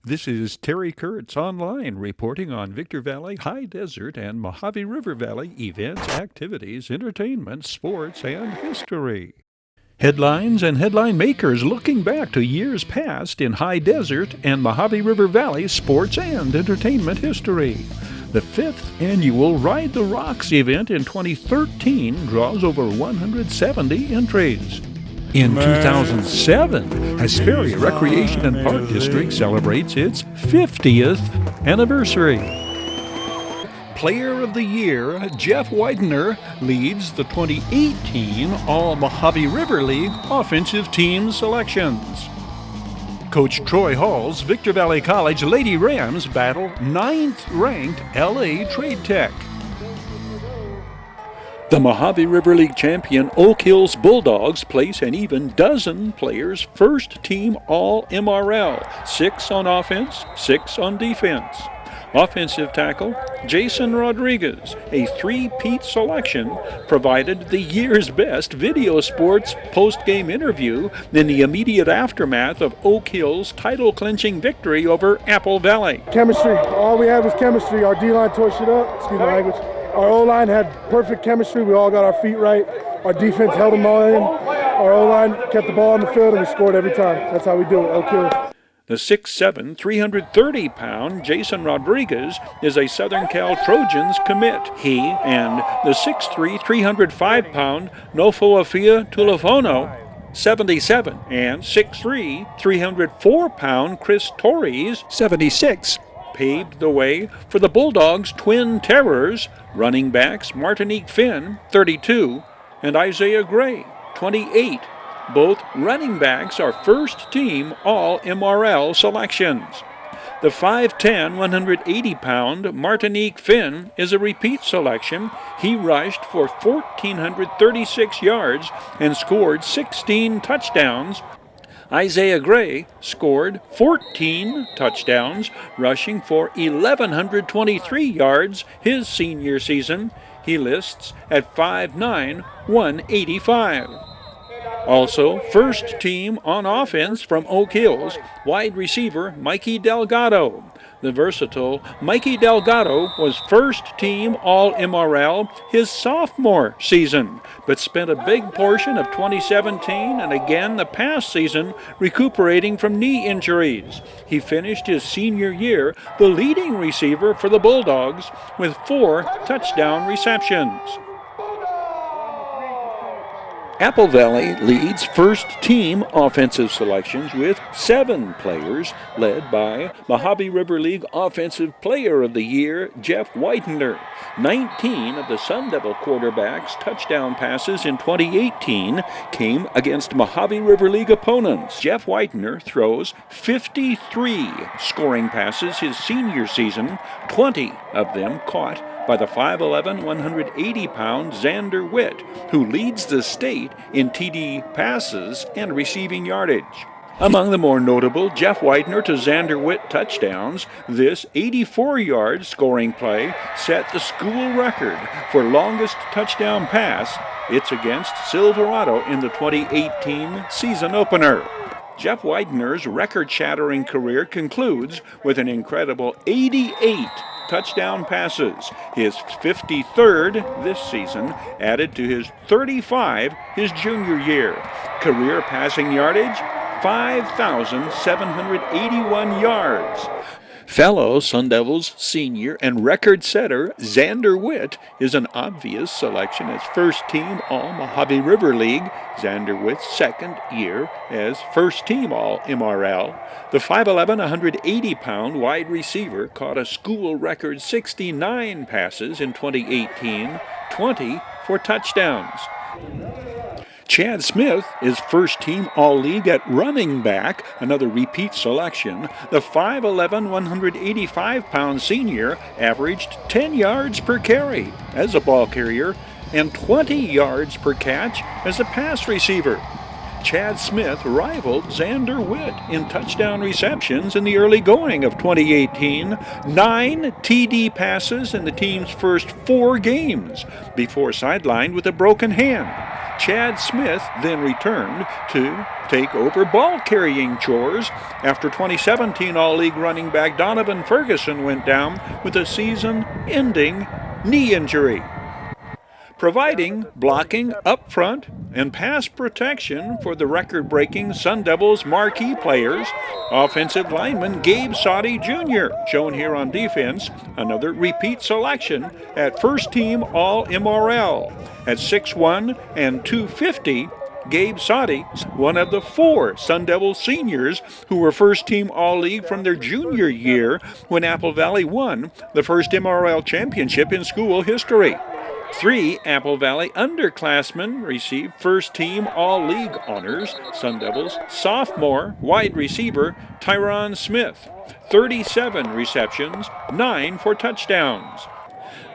This is Terry Kurtz online reporting on Victor Valley, High Desert, and Mojave River Valley events, activities, entertainment, sports, and history. Headlines and headline makers looking back to years past in High Desert and Mojave River Valley sports and entertainment history. The 5th annual Ride the Rocks event in 2013 draws over 170 entries. In 2007, Hesperia Recreation and Park District celebrates its 50th anniversary. Player of the Year, Jeff Widener, leads the 2018 All-Mojave River League offensive team selections. Coach Troy Hall's Victor Valley College Lady Rams battle 9th-ranked LA Trade Tech. The Mojave River League champion Oak Hills Bulldogs place an even dozen players first-team All-MRL, 6 on offense, 6 on defense. Offensive tackle, Jason Rodriguez, a three-peat selection, provided the year's best video sports post-game interview in the immediate aftermath of Oak Hill's title-clinching victory over Apple Valley. Chemistry. All we had was chemistry. Our D-line tore shit up. Excuse my language. Our O-line had perfect chemistry. We all got our feet right. Our defense held them all in. Our O-line kept the ball on the field, and we scored every time. That's how we do it. Oak Hills. The 6'7", 330-pound Jason Rodriguez is a Southern Cal Trojans commit. He and the 6'3", 305-pound Nofoafia Tulifono, 77, and 6'3", 304-pound Chris Torres, 76, paved the way for the Bulldogs' twin terrors, running backs Martinique Finn, 32, and Isaiah Gray, 28. Both running backs are first-team All-MRL selections. The 5'10", 180-pound Martinique Finn is a repeat selection. He rushed for 1,436 yards and scored 16 touchdowns. Isaiah Gray scored 14 touchdowns, rushing for 1,123 yards his senior season. He lists at 5'9", 185. Also, first team on offense from Oak Hills, wide receiver Mikey Delgado. The versatile Mikey Delgado was first team All-MRL his sophomore season, but spent a big portion of 2017 and again the past season recuperating from knee injuries. He finished his senior year the leading receiver for the Bulldogs with 4 touchdown receptions. Apple Valley leads first-team offensive selections with 7 players, led by Mojave River League Offensive Player of the Year, Jeff Widener. 19 of the Sun Devil quarterbacks' touchdown passes in 2018 came against Mojave River League opponents. Jeff Widener throws 53 scoring passes his senior season, 20 of them caught by the 5'11", 180-pound Xander Witt, who leads the state in TD passes and receiving yardage. Among the more notable Jeff Widener to Xander Witt touchdowns, this 84-yard scoring play set the school record for longest touchdown pass. It's against Silverado in the 2018 season opener. Jeff Widener's record-shattering career concludes with an incredible 88 touchdown passes, his 53rd this season, added to his 35 his junior year. Career passing yardage, 5,781 yards. Fellow Sun Devils senior and record setter Xander Witt is an obvious selection as first-team All-Mojave River League, Xander Witt's second year as first-team All-MRL. The 5'11", 180-pound wide receiver caught a school record 69 passes in 2018, 20 for touchdowns. Chad Smith is first-team All-League at running back, another repeat selection. The 5'11", 185-pound senior averaged 10 yards per carry as a ball carrier and 20 yards per catch as a pass receiver. Chad Smith rivaled Xander Witt in touchdown receptions in the early going of 2018. 9 TD passes in the team's first 4 games before sidelined with a broken hand. Chad Smith then returned to take over ball-carrying chores after 2017 All-League running back Donovan Ferguson went down with a season-ending knee injury. Providing blocking up front and pass protection for the record-breaking Sun Devils marquee players, offensive lineman Gabe Soddy Jr., shown here on defense, another repeat selection at first-team All-MRL. At 6'1" and 250, Gabe Soddy, one of the 4 Sun Devil seniors who were first-team All-League from their junior year when Apple Valley won the first MRL championship in school history. 3 Apple Valley underclassmen received first-team All-League honors. Sun Devils sophomore wide receiver Tyron Smith, 37 receptions, 9 for touchdowns.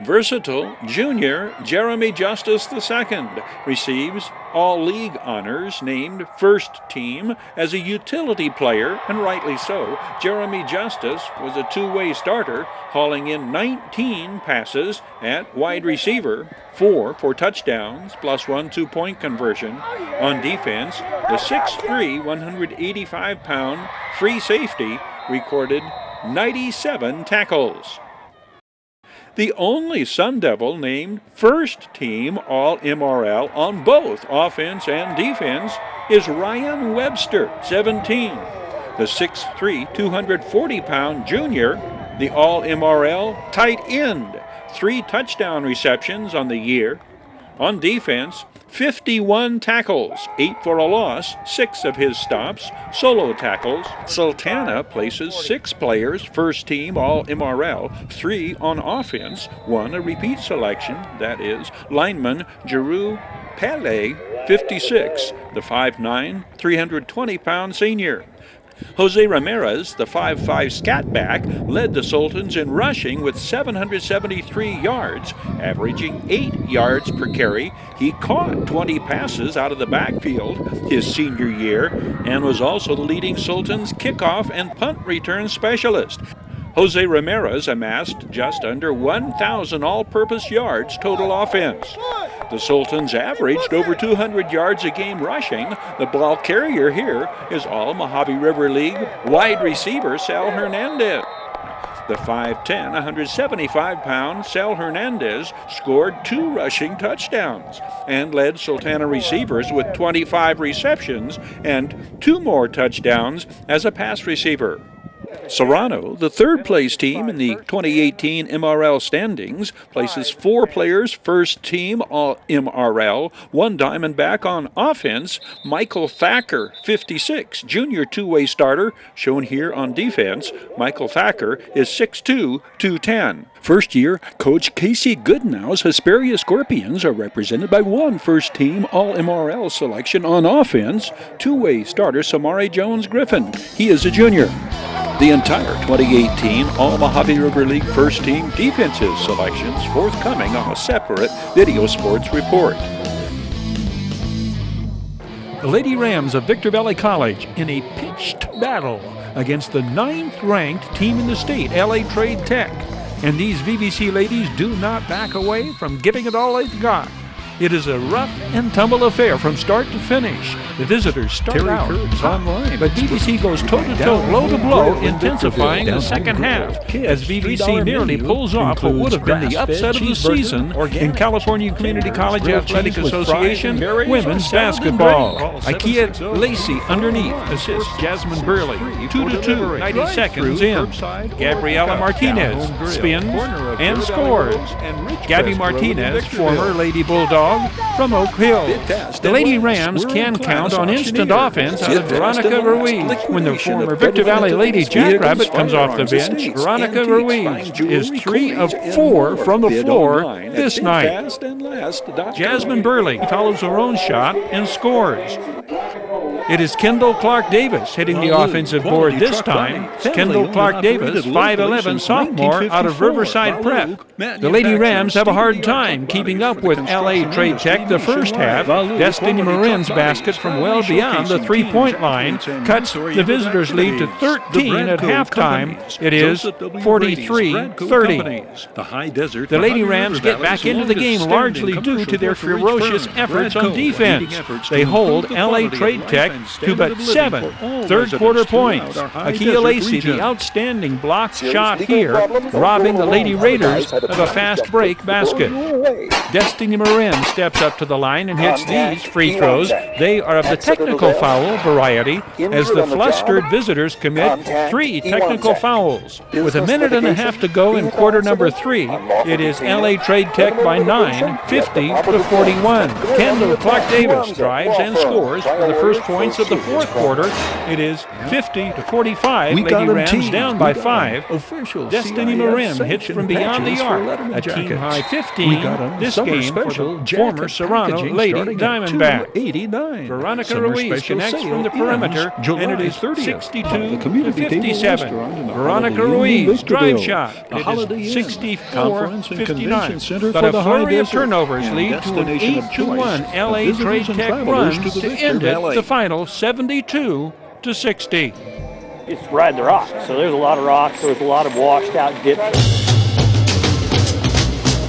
Versatile junior Jeremy Justice II receives All-League honors, named first team as a utility player, and rightly so. Jeremy Justice was a two-way starter, hauling in 19 passes at wide receiver, 4 for touchdowns, plus 1 2-point conversion. On defense, the 6'3", 185-pound free safety recorded 97 tackles. The only Sun Devil named first team All-MRL on both offense and defense is Ryan Webster, 17. The 6'3", 240-pound junior, the All-MRL tight end, 3 touchdown receptions on the year. On defense, 51 tackles, 8 for a loss, 6 of his stops, solo tackles. Sultana places 6 players, first team All-MRL, 3 on offense, 1 a repeat selection, that is, lineman Jeru Pele, 56, the 5'9", 320-pound senior. Jose Ramirez, the 5'5" scat back, led the Sultans in rushing with 773 yards, averaging 8 yards per carry. He caught 20 passes out of the backfield his senior year and was also the leading Sultans kickoff and punt return specialist. Jose Ramirez amassed just under 1,000 all-purpose yards total offense. The Sultans averaged over 200 yards a game rushing. The ball carrier here is all Mojave River League wide receiver Sal Hernandez. The 5'10", 175-pound Sal Hernandez scored 2 rushing touchdowns and led Sultana receivers with 25 receptions and 2 more touchdowns as a pass receiver. Serrano, the third-place team in the 2018 MRL standings, places 4 players first team All-MRL, 1 Diamondback on offense, Michael Thacker, 56, junior two-way starter, shown here on defense. Michael Thacker is 6'2", 210. First-year coach Casey Goodnow's Hesperia Scorpions are represented by 1 first-team All-MRL selection on offense, two-way starter Samari Jones-Griffin. He is a junior. The entire 2018 All-Mojave River League first-team defensive selections forthcoming on a separate Video Sports report. The Lady Rams of Victorville College in a pitched battle against the 9th-ranked team in the state, LA Trade Tech. And these VVC ladies do not back away from giving it all they've got. It is a rough and tumble affair from start to finish. The visitors start out online, but VVC goes toe-to-toe, blow-to-blow, intensifying the second half as VVC nearly pulls off what would have been the upset of the season in California Community College Athletic Association women's basketball. Ikea Lacey underneath assists Jasmine Burley, 2-2, 90 seconds in. Gabriela Martinez spins and scores. Gabby Martinez, former Lady Bulldog from Oak Hill. The Lady Rams can count on instant offense out of Veronica Ruiz. When the former Victor Valley Lady Jackrabbit comes off the bench, Veronica Ruiz is 3 of 4 from the floor this night. Jasmine Burley follows her own shot and scores. It is Kendall Clark Davis hitting the offensive board this time. Kendall Clark Davis, 5'11", sophomore out of Riverside Prep. The Lady Rams have a hard time keeping up with LA Trade Tech the first half. Destiny Marin's basket from well beyond the three-point line cuts the visitors' lead to 13 at halftime. It is 43-30. The Lady Rams get back into the game largely due to their ferocious efforts on defense. They hold LA Trade Tech to but 7 third-quarter points. Akia Lacey, the outstanding block shot here, robbing the Lady Raiders of a fast break basket. Destiny Marin steps up to the line and hits these free throws. They are of the technical foul variety as the flustered visitors commit 3 technical fouls. With a minute and a half to go in quarter number 3, it is LA Trade Tech by 9, 50-41. Kendall Clark Davis drives and scores for the first points of the fourth quarter. It is 50-45. Lady Rams down by 5. Destiny Marin hits from beyond the arc. A team-high 15 this game for the former Serrano Lady Diamondback. Veronica Ruiz connects from the perimeter, and it is 62-57. Veronica Ruiz drive shot. It is 64-59. But a flurry of turnovers lead to an 8-1 LA Trade Tech run to end it the final 72-60. It's ride the rocks, so there's a lot of rocks, so there's a lot of washed out dips.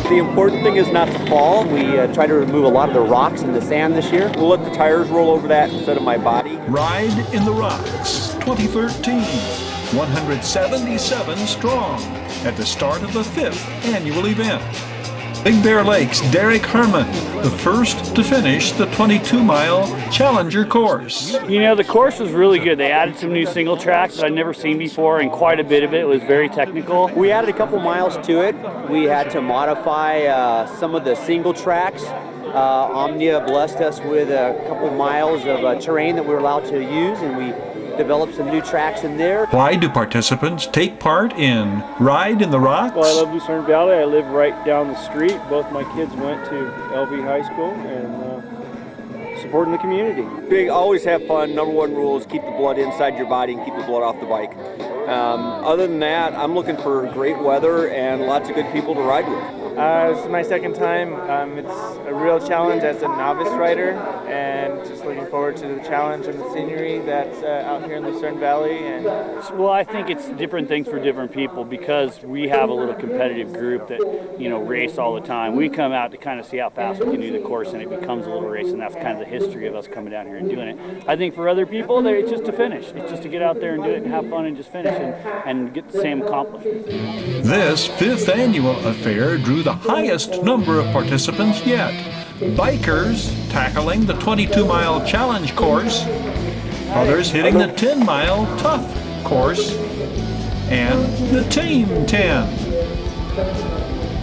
The important thing is not to fall. We try to remove a lot of the rocks and the sand this year. We'll let the tires roll over that instead of my body. Ride in the Rocks 2013, 177 strong at the start of the 5th annual event. Big Bear Lake's Derek Herman, the first to finish the 22-mile Challenger course. You know, the course was really good. They added some new single tracks that I'd never seen before, and quite a bit of it was very technical. We added a couple miles to it. We had to modify some of the single tracks. Omnia blessed us with a couple miles of terrain that we were allowed to use, and we developed some new tracks in there. Why do participants take part in Ride in the Rocks? Well, I love Lucerne Valley. I live right down the street. Both my kids went to LV High School, and supporting the community. Big, always have fun. Number one rule is keep the blood inside your body and keep the blood off the bike. Other than that, I'm looking for great weather and lots of good people to ride with. This is my second time. It's a real challenge as a novice rider, and just looking forward to the challenge and the scenery that's out here in Lucerne Valley. And well, I think it's different things for different people because we have a little competitive group that, you know, race all the time. We come out to kind of see how fast we can do the course, and it becomes a little race, and that's kind of the history of us coming down here and doing it. I think for other people, it's just to finish. It's just to get out there and do it and have fun and just finish and get the same accomplishment. This 5th annual affair drew the highest number of participants yet. Bikers tackling the 22-mile challenge course, others hitting the 10-mile tough course, and the Team 10.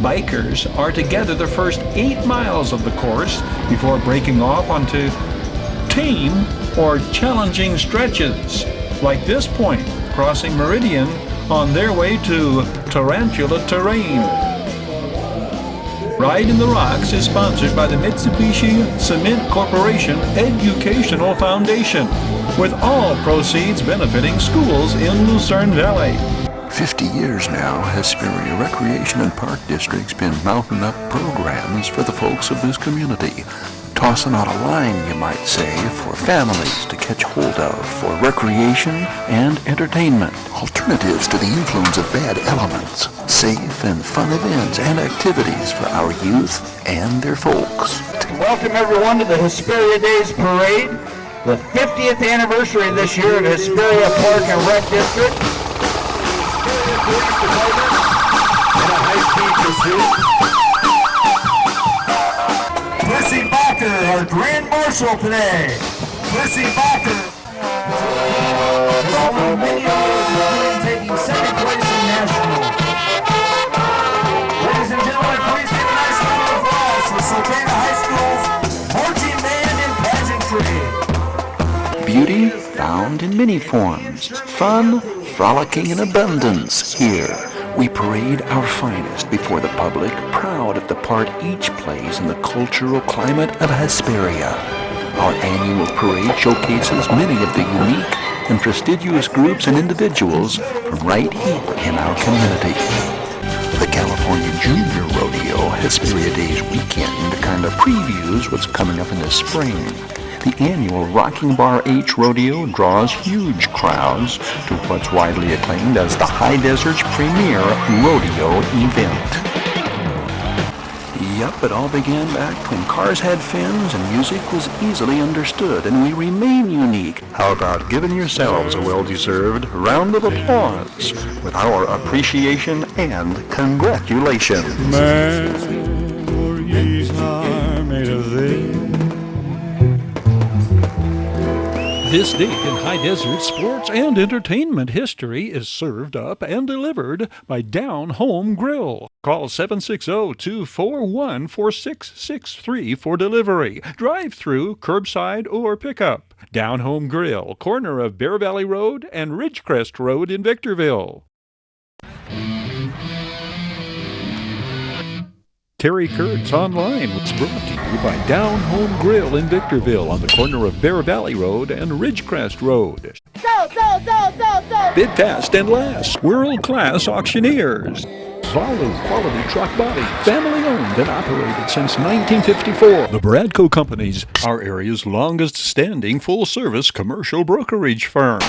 Bikers are to gather the first 8 miles of the course before breaking off onto team or challenging stretches, like this point, crossing Meridian on their way to Tarantula Terrain. Ride in the Rocks is sponsored by the Mitsubishi Cement Corporation Educational Foundation, with all proceeds benefiting schools in Lucerne Valley. 50 years now, Hesperia Recreation and Park District's been mounting up programs for the folks of this community. Tossing out a line, you might say, for families to catch hold of for recreation and entertainment. Alternatives to the influence of bad elements. Safe and fun events and activities for our youth and their folks. Welcome everyone to the Hesperia Days Parade, the 50th anniversary this year at Hesperia Park and Rec District. In a high-speed pursuit. Percy Bacher, our Grand Marshal today. Percy Bacher. Following many hours, including taking second place in nationals. Ladies and gentlemen, please give a nice round of applause for Sultana High School's marching band and pageantry. Beauty found in many forms. Fun, frolicking in abundance here. We parade our finest before the public, proud of the part each plays in the cultural climate of Hesperia. Our annual parade showcases many of the unique and prestigious groups and individuals from right here in our community. The California Junior Rodeo Hesperia Days weekend kind of previews what's coming up in the spring. The annual Rocking Bar H Rodeo draws huge crowds to what's widely acclaimed as the High Desert's premier rodeo event. Yup, it all began back when cars had fins and music was easily understood, and we remain unique. How about giving yourselves a well-deserved round of applause with our appreciation and congratulations. Memories are made of this. This day in High Desert sports and entertainment history is served up and delivered by Down Home Grill. Call 760-241-4663 for delivery, drive-through, curbside, or pickup. Down Home Grill, corner of Bear Valley Road and Ridgecrest Road in Victorville. Terry Kurtz Online was brought to you by Down Home Grill in Victorville on the corner of Bear Valley Road and Ridgecrest Road. So. Bid fast and last. World-class auctioneers. Solid quality truck body. Family owned and operated since 1954. The Bradco Companies, our area's longest standing full-service commercial brokerage firm.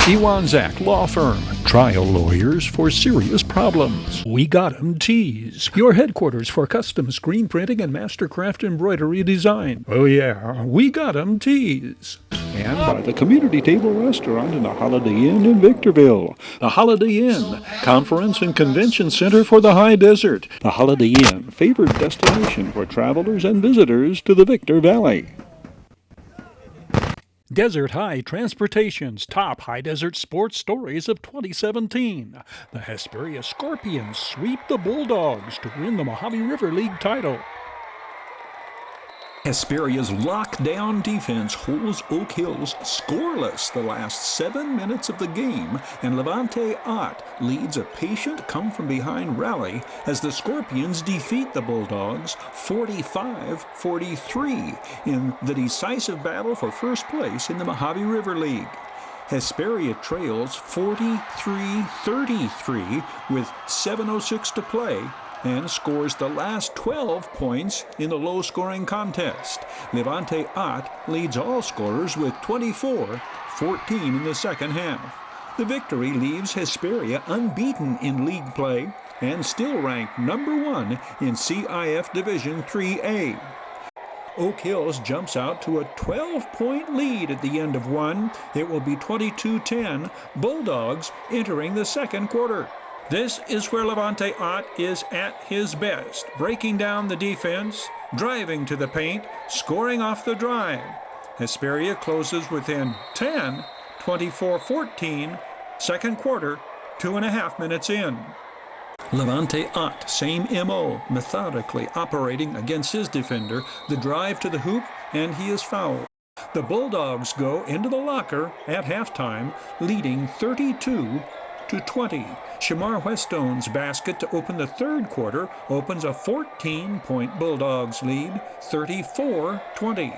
Ewanzak Law Firm, trial lawyers for serious problems. We Got 'em Tees, your headquarters for custom screen printing and mastercraft embroidery design. Oh yeah, We Got 'em Tees. And by the Community Table Restaurant in the Holiday Inn in Victorville. The Holiday Inn, conference and convention center for the High Desert. The Holiday Inn, favored destination for travelers and visitors to the Victor Valley. Desert High Transportation's top high desert sports stories of 2017. The Hesperia Scorpions sweep the Bulldogs to win the Mojave River League title. Hesperia's lockdown defense holds Oak Hills scoreless the last 7 minutes of the game, and Levante Ott leads a patient come-from-behind rally as the Scorpions defeat the Bulldogs 45-43 in the decisive battle for first place in the Mojave River League. Hesperia trails 43-33 with 7:06 to play, and scores the last 12 points in the low-scoring contest. Levante Ott leads all scorers with 24-14 in the second half. The victory leaves Hesperia unbeaten in league play and still ranked number 1 in CIF Division 3A. Oak Hills jumps out to a 12-point lead at the end of one. It will be 22-10, Bulldogs entering the second quarter. This is where Levante Ott is at his best, breaking down the defense, driving to the paint, scoring off the drive. Hesperia closes within 10, 24-14, second quarter, 2.5 minutes in. Levante Ott, same MO, methodically operating against his defender, the drive to the hoop, and he is fouled. The Bulldogs go into the locker at halftime, leading 32-20. Shamar Whetstone's basket to open the third quarter opens a 14-point Bulldogs lead, 34-20.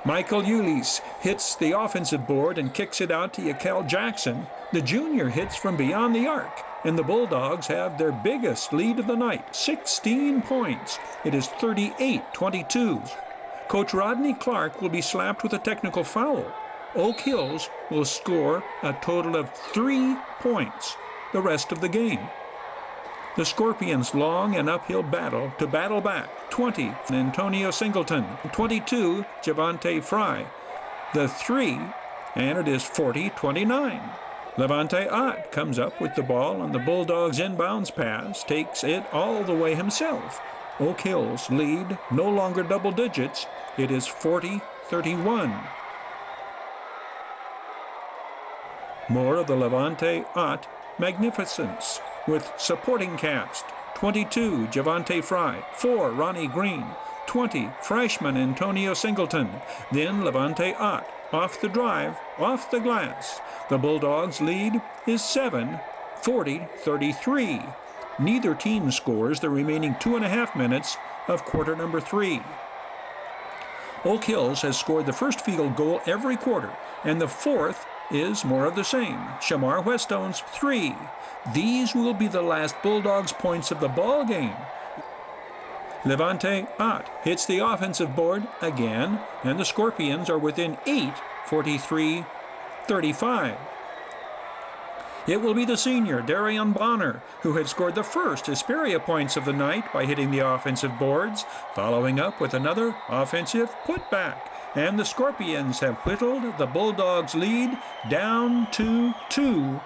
Michael Ulis hits the offensive board and kicks it out to Yakel Jackson. The junior hits from beyond the arc, and the Bulldogs have their biggest lead of the night, 16 points. It is 38-22. Coach Rodney Clark will be slapped with a technical foul. Oak Hills will score a total of 3 points the rest of the game. The Scorpions' long and uphill battle to battle back. 20, Antonio Singleton. 22, Javante Fry. The 3, and it is 40-29. Levante Ott comes up with the ball on the Bulldogs' inbounds pass, takes it all the way himself. Oak Hills lead no longer double digits. It is 40-31. More of the Levante Ott magnificence with supporting cast. 22, Javante Fry. 4, Ronnie Green. 20, freshman Antonio Singleton. Then Levante Ott off the drive, off the glass. The Bulldogs' lead is 7, 40-33. Neither team scores the remaining 2.5 minutes of quarter number 3. Oak Hills has scored the first field goal every quarter, and the fourth is more of the same. Shamar Whetstone's 3. These will be the last Bulldogs points of the ball game. Levante Ott hits the offensive board again, and the Scorpions are within 8, 43-35. It will be the senior, Darian Bonner, who had scored the first Hesperia points of the night by hitting the offensive boards, following up with another offensive putback. And the Scorpions have whittled the Bulldogs' lead down to 2,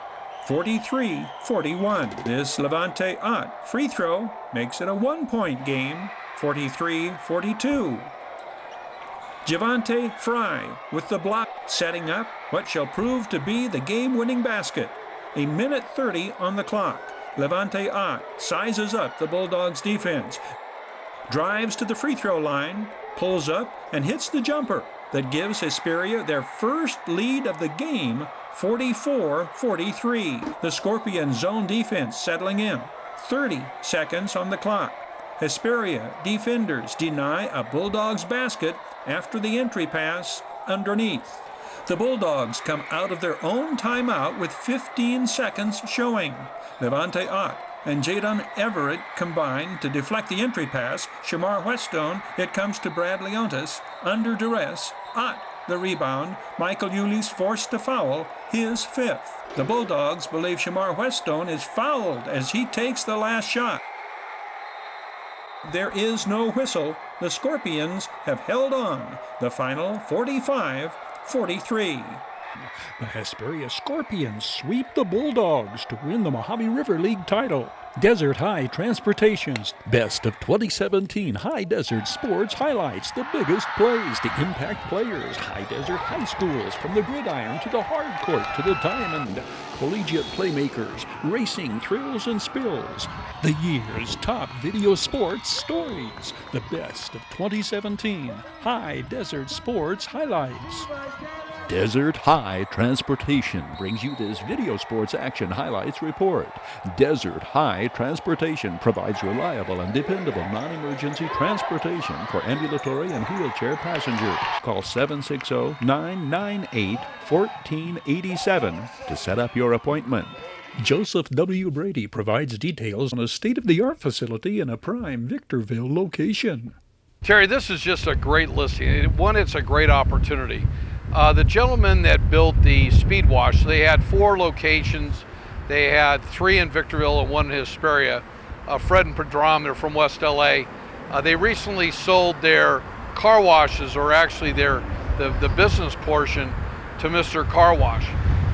43-41. This Levante Ott free throw makes it a 1-point game, 43-42. Javante Fry with the block, setting up what shall prove to be the game-winning basket. A minute 30 on the clock. Levante Ott sizes up the Bulldogs' defense, drives to the free throw line, pulls up, and hits the jumper that gives Hesperia their first lead of the game, 44-43. The Scorpion zone defense settling in. 30 seconds on the clock. Hesperia defenders deny a Bulldogs basket after the entry pass underneath. The Bulldogs come out of their own timeout with 15 seconds showing. Levante Ott and Jadon Everett combine to deflect the entry pass. Shamar Whetstone, it comes to Brad Leontis. Under duress, Ott the rebound. Michael Yuli's forced to foul, his 5th. The Bulldogs believe Shamar Whetstone is fouled as he takes the last shot. There is no whistle. The Scorpions have held on. The final 45-43. The Hesperia Scorpions sweep the Bulldogs to win the Mojave River League title. Desert High Transportation's Best of 2017 High Desert Sports highlights the biggest plays, the impact players, High Desert High Schools, from the gridiron to the hard court to the diamond, collegiate playmakers, racing thrills and spills, the year's top video sports stories, the Best of 2017 High Desert Sports highlights. Desert High Transportation brings you this video sports action highlights report. Desert High Transportation provides reliable and dependable non-emergency transportation for ambulatory and wheelchair passengers. Call 760-998-1487 to set up your appointment. Joseph W. Brady provides details on a state-of-the-art facility in a prime Victorville location. Terry, this is just a great listing. One, it's a great opportunity. The gentleman that built the speed wash, they had 4 locations. They had 3 in Victorville and 1 in Hesperia. Fred and Padram, they're from West LA. They recently sold their car washes, or actually the business portion, to Mr. Car Wash.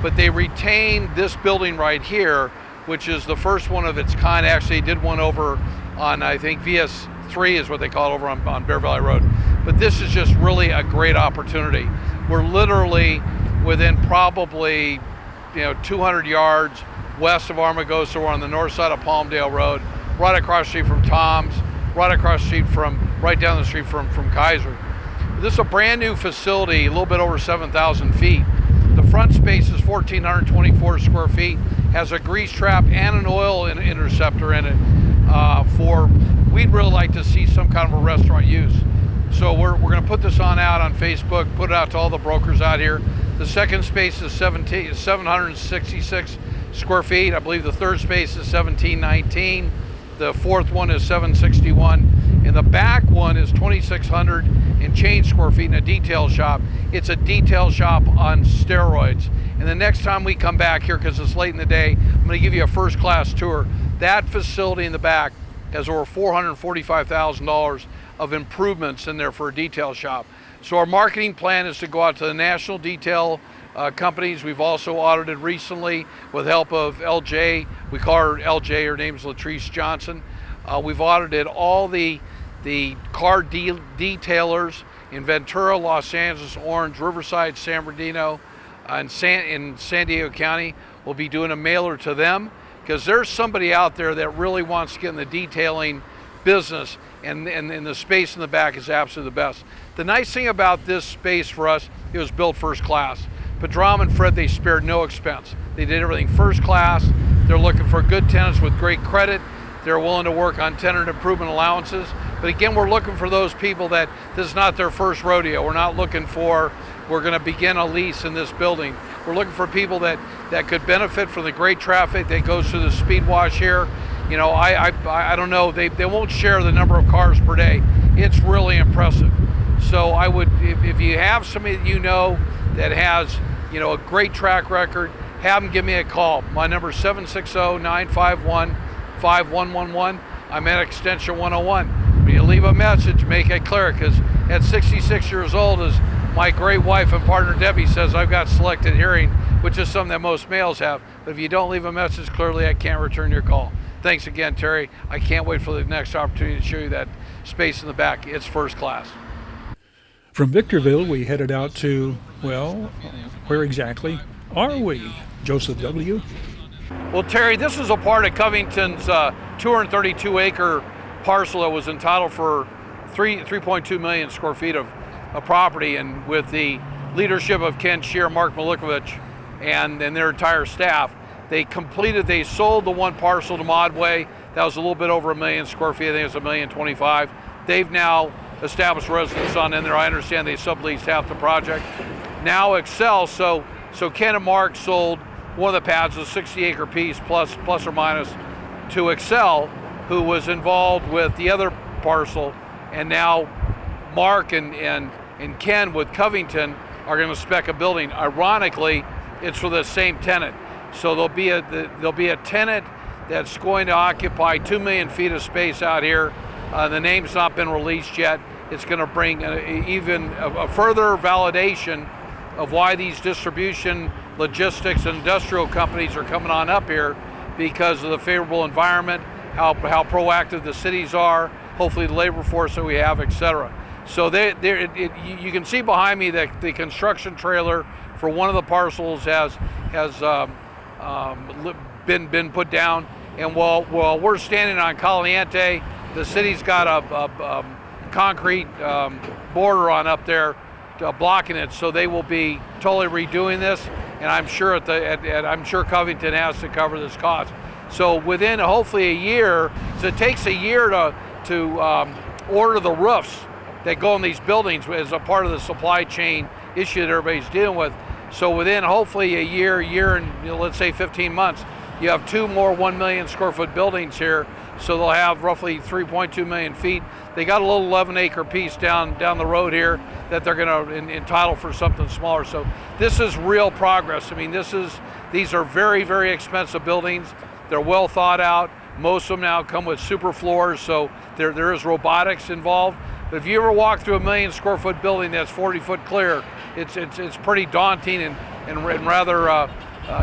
But they retained this building right here, which is the first one of its kind. Actually, did one over on, I think, VS3 is what they call it, over on Bear Valley Road. But this is just really a great opportunity. We're literally within probably 200 yards west of Amargosa. We're on the north side of Palmdale Road, right across the street from Tom's, right down the street from Kaiser. This is a brand new facility, a little bit over 7,000 feet. The front space is 1,424 square feet, has a grease trap and an oil interceptor in it. We'd really like to see some kind of a restaurant use. So we're going to put this out on Facebook, put it out to all the brokers out here. The second space is 766 square feet. I believe the third space is 1719. The fourth one is 761. And the back one is 2,600 and change square feet in a detail shop. It's a detail shop on steroids. And the next time we come back here, because it's late in the day, I'm going to give you a first-class tour. That facility in the back has over $445,000 of improvements in there for a detail shop. So our marketing plan is to go out to the national detail companies. We've also audited recently with help of LJ. We call her LJ, her name's Latrice Johnson. We've audited all the car detailers in Ventura, Los Angeles, Orange, Riverside, San Bernardino, and in San Diego County. We'll be doing a mailer to them because there's somebody out there that really wants to get in the detailing business, and the space in the back is absolutely the best. The nice thing about this space for us, it was built first class. Padram and Fred, they spared no expense. They did everything first class. They're looking for good tenants with great credit. They're willing to work on tenant improvement allowances. But again, we're looking for those people that this is not their first rodeo. We're not looking for, we're going to begin a lease in this building. We're looking for people that could benefit from the great traffic that goes through the speed wash here. You know, I don't know, they won't share the number of cars per day. It's really impressive. So I would, if you have somebody that you know that has, you know, a great track record, have them give me a call. My number is 760-951-5111. I'm at extension 101. When you leave a message, make it clear, because at 66 years old, as my great wife and partner Debbie says, I've got selective hearing, which is something that most males have. But if you don't leave a message clearly, I can't return your call. Thanks again, Terry. I can't wait for the next opportunity to show you that space in the back. It's first class. From Victorville, we headed out to, well, where exactly are we? Joseph W. Well, Terry, this is a part of Covington's 232-acre parcel that was entitled for 3.2 million square feet of property, and with the leadership of Ken Shear, Mark Milikovich, and their entire staff, they sold the one parcel to Modway. That was a little bit over 1 million square feet. I think it's 1,025,000. They've now established residence on in there. I understand they subleased half the project. Now Excel, so Ken and Mark sold one of the pads, a 60-acre piece plus or minus, to Excel, who was involved with the other parcel, and now Mark and Ken with Covington are going to spec a building. Ironically, it's for the same tenant. So there'll be a tenant that's going to occupy 2 million feet of space out here. The name's not been released yet. It's going to bring even a further validation of why these distribution, logistics, and industrial companies are coming on up here, because of the favorable environment, how proactive the cities are, hopefully the labor force that we have, etc. So you can see behind me that the construction trailer for one of the parcels has been put down. And while we're standing on Caliente, the city's got a concrete border on up there blocking it. So they will be totally redoing this, and I'm sure I'm sure Covington has to cover this cost. So within hopefully a year, so it takes a year to order the roofs that go in these buildings as a part of the supply chain issue that everybody's dealing with. So within hopefully a year and let's say 15 months, you have 2 more 1 million square foot buildings here. So they'll have roughly 3.2 million feet. They got a little 11-acre piece down the road here that they're going to entitle for something smaller. So this is real progress. I mean, these are very, very expensive buildings. They're well thought out. Most of them now come with super floors, so there is robotics involved. But if you ever walk through a 1 million square foot building that's 40 foot clear, it's pretty daunting and rather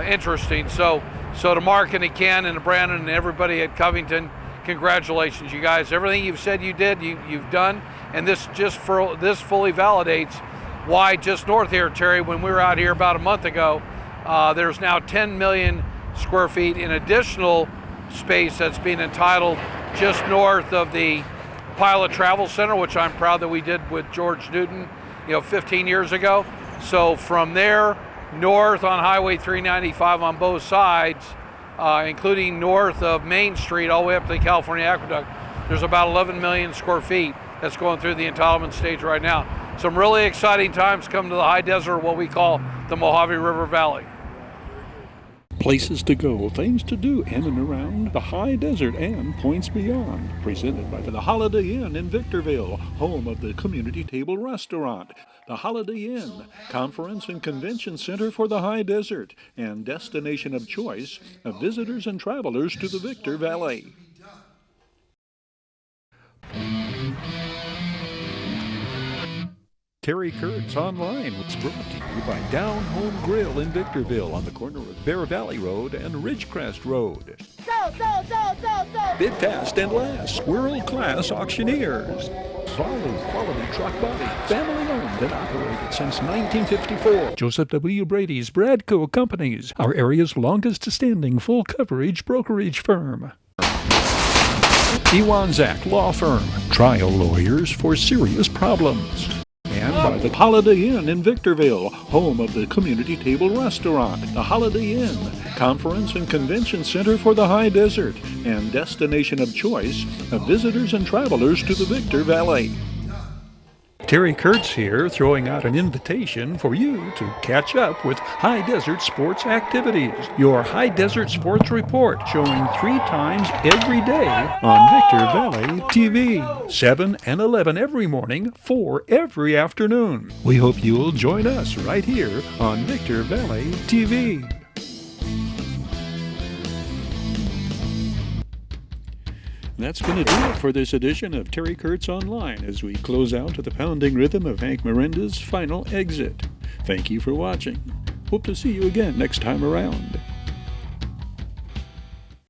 interesting. So to Mark and to Ken and to Brandon and everybody at Covington, congratulations, you guys. Everything you've said you did, you've done, and this fully validates why just north here, Terry, when we were out here about a month ago, there's now 10 million square feet in additional space that's being entitled just north of the Pilot Travel Center, which I'm proud that we did with George Newton, 15 years ago. So from there, north on Highway 395 on both sides, including north of Main Street all the way up to the California Aqueduct, there's about 11 million square feet that's going through the entitlement stage right now. Some really exciting times come to the high desert, what we call the Mojave River Valley. Places to go, things to do in and around the high desert and points beyond. Presented by the Holiday Inn in Victorville, home of the Community Table Restaurant. The Holiday Inn, conference and convention center for the high desert and destination of choice of visitors and travelers to the Victor Valley. Terry Kurtz Online was brought to you by Down Home Grill in Victorville on the corner of Bear Valley Road and Ridgecrest Road. Bid fast and last, world-class auctioneers. Solid quality truck body, family owned and operated since 1954. Joseph W. Brady's Bradco Companies, our area's longest standing full coverage brokerage firm. Ewanzak Law Firm, trial lawyers for serious problems. And by the Holiday Inn in Victorville, home of the Community Table Restaurant, the Holiday Inn, Conference and Convention Center for the High Desert, and destination of choice of visitors and travelers to the Victor Valley. Terry Kurtz here, throwing out an invitation for you to catch up with High Desert Sports Activities, your High Desert Sports Report, showing 3 times every day on Victor Valley TV, 7 and 11 every morning, 4 every afternoon. We hope you'll join us right here on Victor Valley TV. That's going to do it for this edition of Terry Kurtz Online as we close out to the pounding rhythm of Hank Miranda's final exit. Thank you for watching. Hope to see you again next time around.